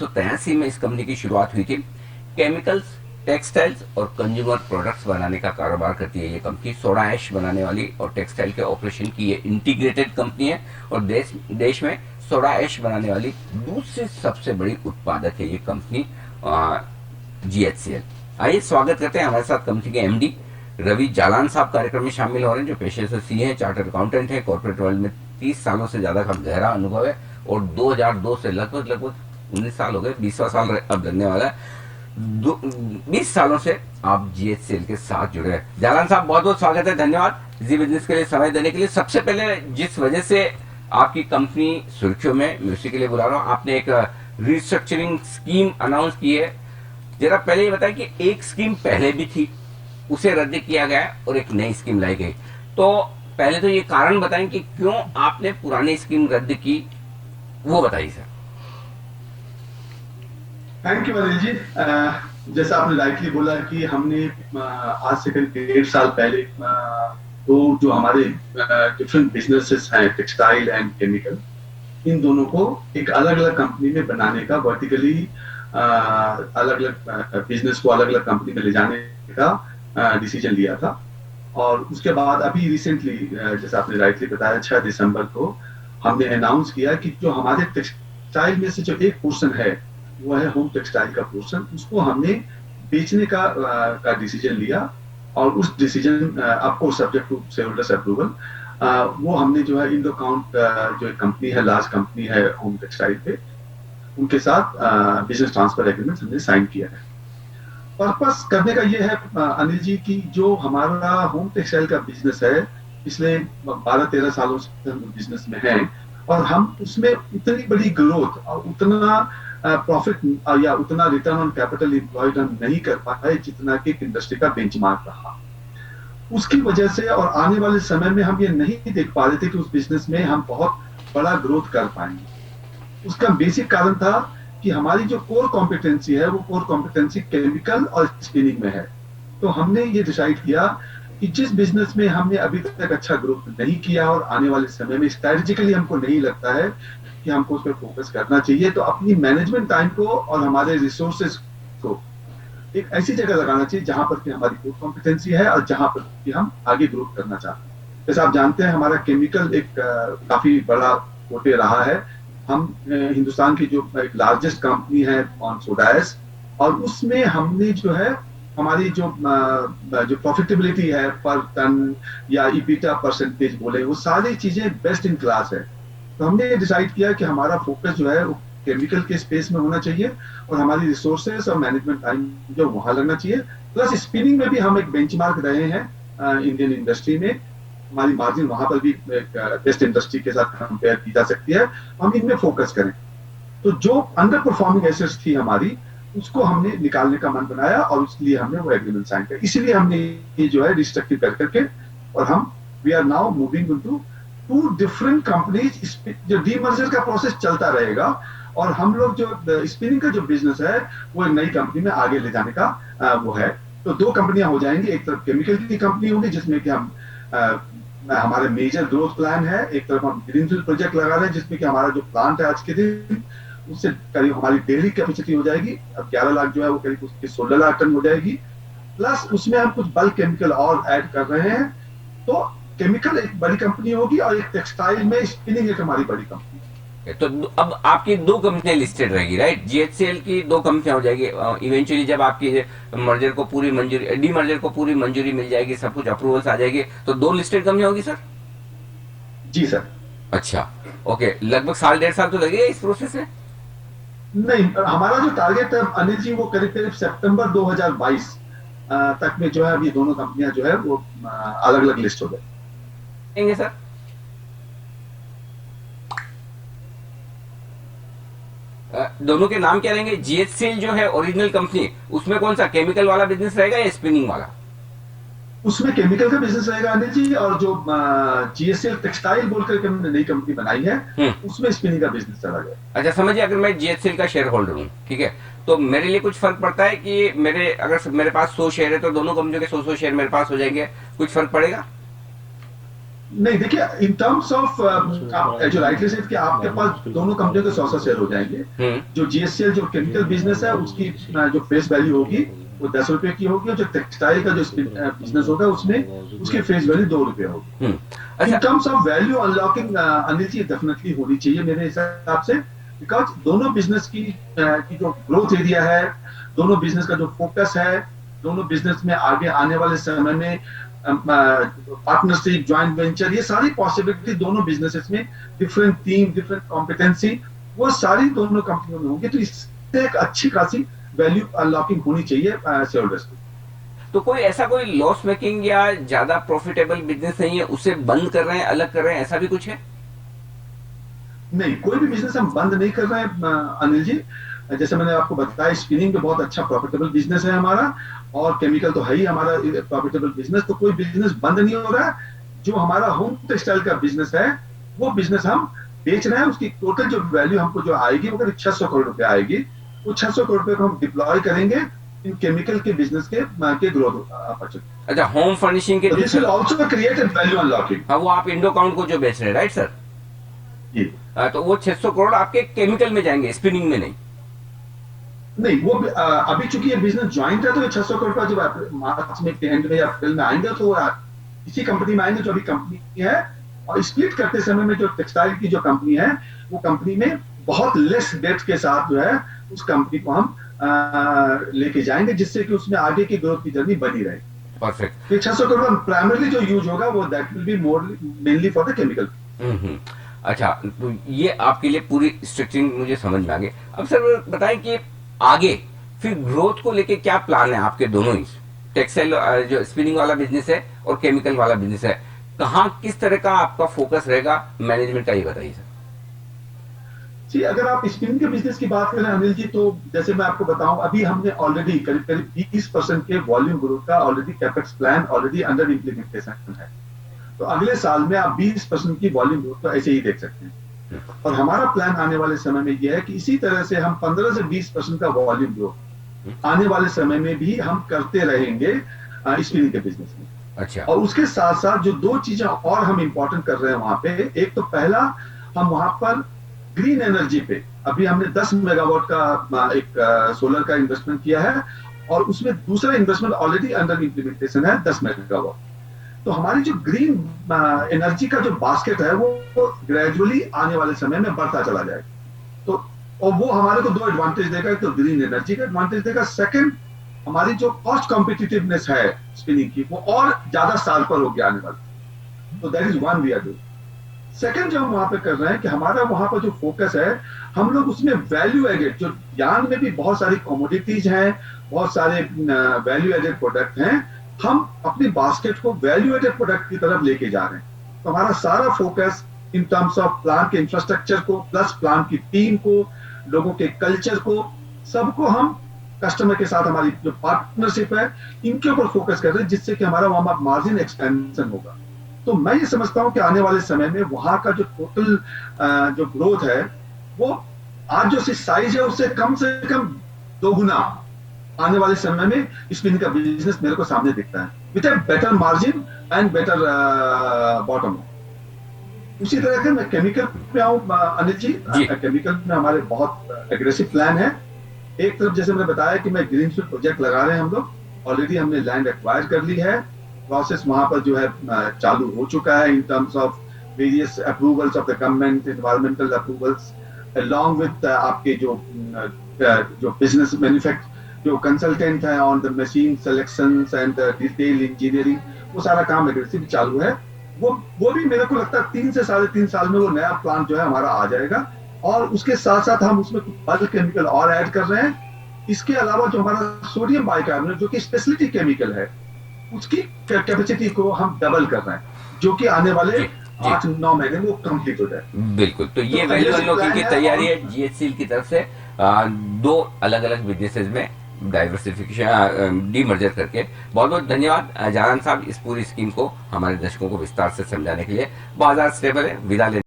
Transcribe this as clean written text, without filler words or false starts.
1983 में इस कंपनी की शुरुआत हुई थी। केमिकल्स, टेक्सटाइल्स और कंज्यूमर प्रोडक्ट्स बनाने का कारोबार करती है ये कंपनी। सोडा ऐश बनाने वाली और टेक्सटाइल के ऑपरेशन की ये इंटीग्रेटेड कंपनी है और देश में सोडा ऐश बनाने वाली दूसरी सबसे बड़ी उत्पादक है ये कंपनी GHCL। आइए स्वागत करते हैं हमारे साथ कंपनी के एमडी रवि जालान साहब कार्यक्रम में शामिल हो रहे हैं, जो पेशे से सीए हैं, चार्टर्ड अकाउंटेंट है, कॉर्पोरेट वर्ल्ड में 30 सालों से ज्यादा का गहरा अनुभव है और 2002 से लगभग 19 साल हो गए, 20वां साल अब लगने वाला है। 20 सालों से आप GHCL के साथ जुड़े हैं। जालान साहब बहुत बहुत स्वागत है, धन्यवाद जी बिजनेस के लिए समय देने के लिए। सबसे पहले जिस वजह से आपकी कंपनी सुर्खियों में, मैं उसी के लिए बुला रहा हूँ, आपने एक रिस्ट्रक्चरिंग स्कीम अनाउंस की है। जरा पहले ये बताएं कि एक स्कीम पहले भी थी, उसे रद्द किया गया और एक नई स्कीम लाई गई, तो पहले तो ये कारण बताएं कि क्यों आपने पुरानी स्कीम रद्द की, वो बताइए sir. Thank you Anil ji. जैसा आपने राइटली बोला कि हमने आज से करीब 1.5 साल पहले तो जो हमारे डिफरेंट बिजनेसेस हैं, टेक्सटाइल एंड केमिकल, इन दोनों को एक अलग अलग कंपनी में बनाने का, वर्टिकली अलग अलग बिजनेस को अलग अलग कंपनी में ले जाने का डिसीजन लिया था। और उसके बाद अभी रिसेंटली, जैसा आपने राइटली बताया, 6 दिसंबर को हमने अनाउंस किया कि जो हमारे टेक्सटाइल में से जो एक पोर्शन है वो है होम टेक्सटाइल का पोर्शन, उसको हमने बेचने का डिसीजन लिया। और उस डिसीजन आपको सब्जेक्ट टू शेयरहोल्डर्स अप्रूवल, वो हमने जो है इंडोकाउंट जो एक कंपनी है, लार्ज कंपनी है होम टेक्सटाइल पे, उनके साथ बिजनेस ट्रांसफर एग्रीमेंट हमने साइन किया है। पर्पस करने का ये है अनिल जी कि जो हमारा होम टेक्सटाइल का बिजनेस है, पिछले 12-13 सालों से हम बिजनेस में हैं और हम उसमें उतनी बड़ी ग्रोथ और उतना प्रॉफिट या उतना रिटर्न ऑन कैपिटल एम्प्लॉयड हम नहीं कर पाए जितना कि इंडस्ट्री का बेंचमार्क रहा। उसकी वजह से और आने वाले समय में हम ये नहीं देख पा रहे थे कि उस बिजनेस में हम बहुत बड़ा ग्रोथ कर पाएंगे। उसका बेसिक कारण था कि हमारी जो कोर कॉम्पिटेंसी है वो कोर कॉम्पिटेंसी केमिकल और स्पिनिंग में है। तो हमने ये डिसाइड किया कि जिस बिजनेस में हमने अभी तक अच्छा ग्रोथ नहीं किया और आने वाले समय में स्ट्रेटेजिकली हमको नहीं लगता है कि हमको उस पर फोकस करना चाहिए, तो अपनी मैनेजमेंट टाइम को और हमारे रिसोर्सेज को एक ऐसी जगह लगाना चाहिए जहां पर कि हमारी कोर कॉम्पिटेंसी है और जहां पर कि हम आगे ग्रोथ करना चाहते हैं। जैसे आप जानते हैं, हमारा केमिकल एक काफी बड़ा पोर्टे रहा है। हम हिंदुस्तान की जो एक लार्जेस्ट कंपनी है ऑन सोडा ऐश, और उसमें हमने जो है हमारी जो प्रॉफिटेबिलिटी है पर टन या इबिटा परसेंटेज बोले, वो सारी चीजें बेस्ट इन क्लास है। तो हमने ये डिसाइड किया कि हमारा फोकस जो है वो केमिकल के स्पेस में होना चाहिए और हमारी रिसोर्सेस और मैनेजमेंट टाइम जो वहां लगना चाहिए। प्लस स्पिनिंग में भी हम एक बेंचमार्क रहे हैं इंडियन इंडस्ट्री में, हमारी मार्जिन वहां पर भी बेस्ट इंडस्ट्री के साथ कंपेयर की जा सकती है। हम इनमें फोकस करें। तो जो अंडर परफॉर्मिंग एसेट्स थी हमारी, उसको हमने निकालने का मन बनाया और इसलिए हमने वो एग्रीमेंट साइन किया। इसीलिए हमने ये जो है रिस्ट्रक्चर कर करके, और हम we are now moving into 2 different companies. जो डीमर्जर का प्रोसेस चलता रहेगा और हम लोग जो स्पिनिंग का जो बिजनेस है वो एक नई कंपनी में आगे ले जाने का वो है। तो 2 कंपनियां हो जाएंगी। एक तरफ केमिकल की कंपनी होगी जिसमें कि हम हमारे मेजर ग्रोथ प्लान है, एक तरफ हम ग्रीनफील्ड प्रोजेक्ट लगा रहे हैं जिसमें कि हमारा जो प्लांट है आज के दिन, उससे करीब हमारी डेली कैपेसिटी हो जाएगी, अब 11 लाख जो है वो करीब उसकी 16 लाख टन हो जाएगी। प्लस उसमें हम कुछ बल्क केमिकल और ऐड कर रहे हैं। तो केमिकल एक बड़ी कंपनी होगी और एक टेक्सटाइल में स्पिनिंग एक हमारी बड़ी कंपनी। तो अब आपकी 2 कंपनियां लिस्टेड रहेगी, राइट? GHCL की 2 कंपनियां हो जाएगी इवेंचुअली, जब आपकी मर्जर को पूरी मंजूरी, डीमर्जर को पूरी मंजूरी मिल जाएगी, सब कुछ अप्रूवल्स आ जाएगी, तो 2 लिस्टेड कंपनियां होगी सर? जी सर। अच्छा, ओके। लगभग 1.5 साल तो लगेगा इस प्रोसेस में? नहीं, हमारा जो टारगेट है अनिल जी वो करीब करीब सितंबर 2022 तक में जो है अभी दोनों कंपनियां जो है वो अलग अलग लिस्ट हो गए सर। दोनों के नाम क्या रहेंगे? GHCL जो है ओरिजिनल कंपनी, उसमें कौन सा केमिकल वाला बिजनेस रहेगा या स्पिनिंग वाला? उसमें केमिकल का बिजनेस रहेगा अनिल जी, और जो GHCL टेक्सटाइल बोलकर हमने नई कंपनी बनाई है उसमें स्पिनिंग का बिजनेस चला गया। अच्छा, समझिए, अगर मैं GHCL का शेयर होल्डर हूँ, ठीक है, तो मेरे लिए कुछ फर्क पड़ता है कि अगर मेरे पास 100 शेयर है तो दोनों कंपनियों के 100 शेयर मेरे पास हो जाएंगे, कुछ फर्क पड़ेगा? नहीं देखिए, इन टर्म्स ऑफ जो राइटली सेड कि आपके पास दोनों कंपनियों के 100 शेयर हो जाएंगे। जो जीएससीएल जो केमिकल बिजनेस है उसकी जो फेस वैल्यू होगी वो 10 रुपए की होगी, और जो टेक्सटाइल का जो बिजनेस होगा उसमें उसकी फेस वैल्यू 2 रुपए होगी। इन अच्छा, terms of value unlocking Anil ji definitely होनी चाहिए मेरे हिसाब से, बिकॉज दोनों बिजनेस की जो ग्रोथ एरिया है, दोनों बिजनेस का जो फोकस है, दोनों बिजनेस में आगे आने वाले समय में पार्टनरशिप, जॉइंट वेंचर, ये सारी पॉसिबिलिटी दोनों बिजनेसेस में, डिफरेंट टीम, डिफरेंट कॉम्पिटेंसी, वो सारी दोनों कंपनियों में होंगी। तो इससे एक अच्छी खासी वैल्यू अनलॉकिंग होनी चाहिए शेयर होल्डर्स को। तो कोई ऐसा कोई लॉस मेकिंग या ज्यादा प्रॉफिटेबल बिजनेस नहीं है, उसे बंद कर रहे हैं, अलग कर रहे हैं, ऐसा भी कुछ है? नहीं, कोई भी बिजनेस हम बंद नहीं कर रहे हैं अनिल जी। जैसे मैंने आपको बताया, स्पिनिंग में बहुत अच्छा प्रॉफिटेबल बिजनेस है हमारा, और केमिकल तो है ही हमारा प्रॉफिटेबल बिजनेस, तो कोई बिजनेस बंद नहीं हो रहा है। जो हमारा होम टेक्सटाइल का बिजनेस है वो बिजनेस हम बेच रहे हैं, उसकी टोटल जो वैल्यू हमको जो आएगी वो करीब 600 करोड़ रुपए आएगी। वो 600 करोड़ रुपए को हम डिप्लॉय करेंगे इन केमिकल के बिजनेस के ग्रोथ अपॉर्चुनिटी। अच्छा, होम फर्निशिंग के this will also create a value unlocking. हाँ, वो आप इंडोकाउंट को जो बेच रहे हैं, राइट सर? जी। तो वो 600 करोड़ आपके केमिकल में जाएंगे, स्पिनिंग में नहीं? नहीं, वो अभी चूंकि ये बिजनेस ज्वाइंट है, तो ये 600 करोड़ का जब मार्च में एंड में या अप्रैल में आएंगे तो इसी कंपनी में आएंगे जो अभी कंपनी है। और स्प्लिट करते समय में जो टेक्सटाइल की जो कंपनी है वो कंपनी में बहुत लेस डेट के साथ जो है उस कंपनी को हम लेके जाएंगे, जिससे कि उसमें आगे की ग्रोथ की जर्नी बनी रहे। परफेक्ट। 600 करोड़ प्राइमरली जो यूज होगा वो that will be more mainly for the chemical. अच्छा, तो ये आपके लिए पूरी स्ट्रक्चरिंग मुझे समझ में आ गई। अब सर बताएं कि आगे फिर ग्रोथ को लेके क्या प्लान है आपके दोनों ही, टेक्सटाइल जो स्पिनिंग वाला बिजनेस है और केमिकल वाला बिजनेस है, कहाँ किस तरह का आपका फोकस रहेगा मैनेजमेंट का, ये बताइए सर। जी, अगर आप स्पिनिंग के बिजनेस की बात करें अनिल जी, तो जैसे मैं आपको बताऊं, अभी हमने ऑलरेडी करीब करीब 20% के वॉल्यूम ग्रोथ का already capex plan already under implementation है। तो अगले साल में आप 20% की वॉल्यूम ग्रोथ तो ऐसे ही देख सकते हैं। और हमारा प्लान आने वाले समय में यह है कि इसी तरह से हम 15 से 20% का वॉल्यूम ग्रोथ आने वाले समय में भी हम करते रहेंगे स्पिनिंग के बिजनेस में। अच्छा। और उसके साथ साथ जो दो चीजें और हम इंपॉर्टेंट कर रहे हैं वहां पे, एक तो पहला हम वहां पर ग्रीन एनर्जी पे अभी हमने 10 मेगावाट का एक सोलर का इन्वेस्टमेंट किया है, और उसमें दूसरा इन्वेस्टमेंट ऑलरेडी अंडर इम्प्लीमेंटेशन है 10 मेगावाट। तो हमारी जो ग्रीन एनर्जी का जो बास्केट है वो ग्रेजुअली आने वाले समय में बढ़ता चला जाएगा। तो और वो हमारे को दो एडवांटेज देगा, तो ग्रीन एनर्जी का एडवांटेज देगा, सेकंड हमारी जो कॉस्ट कॉम्पिटिटिवनेस है स्पिनिंग की वो और ज्यादा साल पर होगी आने वाले। तो that is one we are doing. Second जो हम वहां पे कर रहे हैं कि हमारा वहां पर जो फोकस है, हम लोग उसमें वैल्यू एडेड, जो यार्न में भी बहुत सारी कमोडिटीज हैं, बहुत सारे वैल्यू एडेड प्रोडक्ट हैं, हम अपनी बास्केट को वैल्यू एडेड प्रोडक्ट की तरफ लेके जा रहे हैं। तो हमारा सारा focus in terms of plant के इंफ्रास्ट्रक्चर को, प्लस प्लांट की टीम को, लोगों के कल्चर को, सबको हम कस्टमर के साथ हमारी जो पार्टनरशिप है इनके ऊपर फोकस कर रहे हैं, जिससे कि हमारा वहां मार्जिन एक्सपेंशन होगा। तो मैं ये समझता हूं कि आने वाले समय में वहां का जो टोटल जो ग्रोथ है वो आज जो साइज है उससे कम 2 गुना आने वाले समय में स्पिनिंग का बिजनेस मेरे को सामने दिखता है, with a better margin and better bottom. उसी तरह के मैं केमिकल पे आऊं अनिल जी। केमिकल में हमारे बहुत एग्रेसिव प्लान है। एक तरफ जैसे मैंने बताया कि मैं ग्रीनफील्ड प्रोजेक्ट लगा रहे हैं हम लोग, ऑलरेडी हमने लैंड एक्वायर कर ली है, प्रोसेस वहां पर जो है चालू हो चुका है in terms of various approvals of the government, environmental approvals, along with आपके जो बिजनेस मैन्युफैक्चर जो कंसल्टेंट है on the machine selections and detail engineering, वो सारा काम एग्रेसिव चालू है। वो भी मेरे को लगता है 3 से 3.5 साल में वो नया प्लांट जो है हमारा आ जाएगा, और उसके साथ साथ हम उसमें बल्क केमिकल और ऐड कर रहे हैं। इसके अलावा जो हमारा सोडियम बाइकार्बोनेट जो कि स्पेशलिटी केमिकल है, उसकी कैपेसिटी को हम डबल कर रहे हैं, जो कि आने वाले 8-9 महीने में वो कंप्लीट हो जाए। बिल्कुल। तो ये वैल्यू अनलॉकिंग की तैयारी है जीएचसीएल की तरफ से, 2 अलग अलग बिजनेसेस में डाइवर्सिफिकेशन, डीमर्जर करके। बहुत बहुत धन्यवाद जारान साहब इस पूरी स्कीम को हमारे दर्शकों को विस्तार से समझाने के लिए। बाजार स्टेबल है, विदा लेने